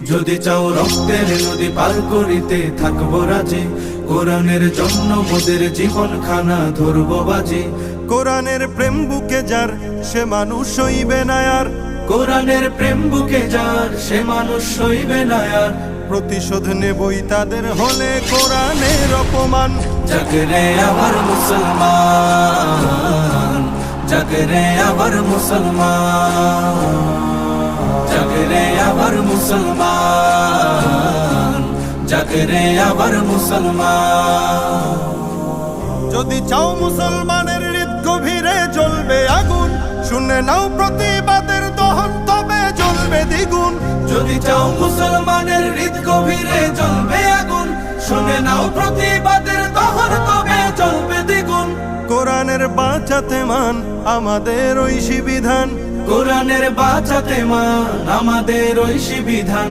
যদি চাও রক্তের নদী পার করিতে থাকবো রাজি, কোরআনের জন্য মোদের জীবন খানা ধরবো বাজি। কোরআনের প্রেম বুকে যার সে মানুষ হইবে না আর, কোরআনের প্রেম বুকে যার সে মানুষ সইবে না আর। প্রতিশোধ নেবই তাদের হলে কোরআনের অপমান। জাগরে আবার মুসলমান, জাগরে আবার মুসলমান, জাগরে আবার মুসলমান, জাগরে আবার মুসলমান। যদি চাও মুসলমানের হৃদ গভীরে জ্বলবে আগুন, শুনে নাও প্রতিবাদের দহন তবে জ্বলবে দ্বিগুণ। যদি চাও মুসলমানের হৃদ গভীরে জ্বলবে আগুন, শুনে নাও প্রতিবাদের দহন তবে জ্বলবে দ্বিগুণ। কোরআনের বাঁচাতে মান আমাদের ঐশী বিধান, কোরআনের বাঁচাতে মান আমাদের ঐশী বিধান।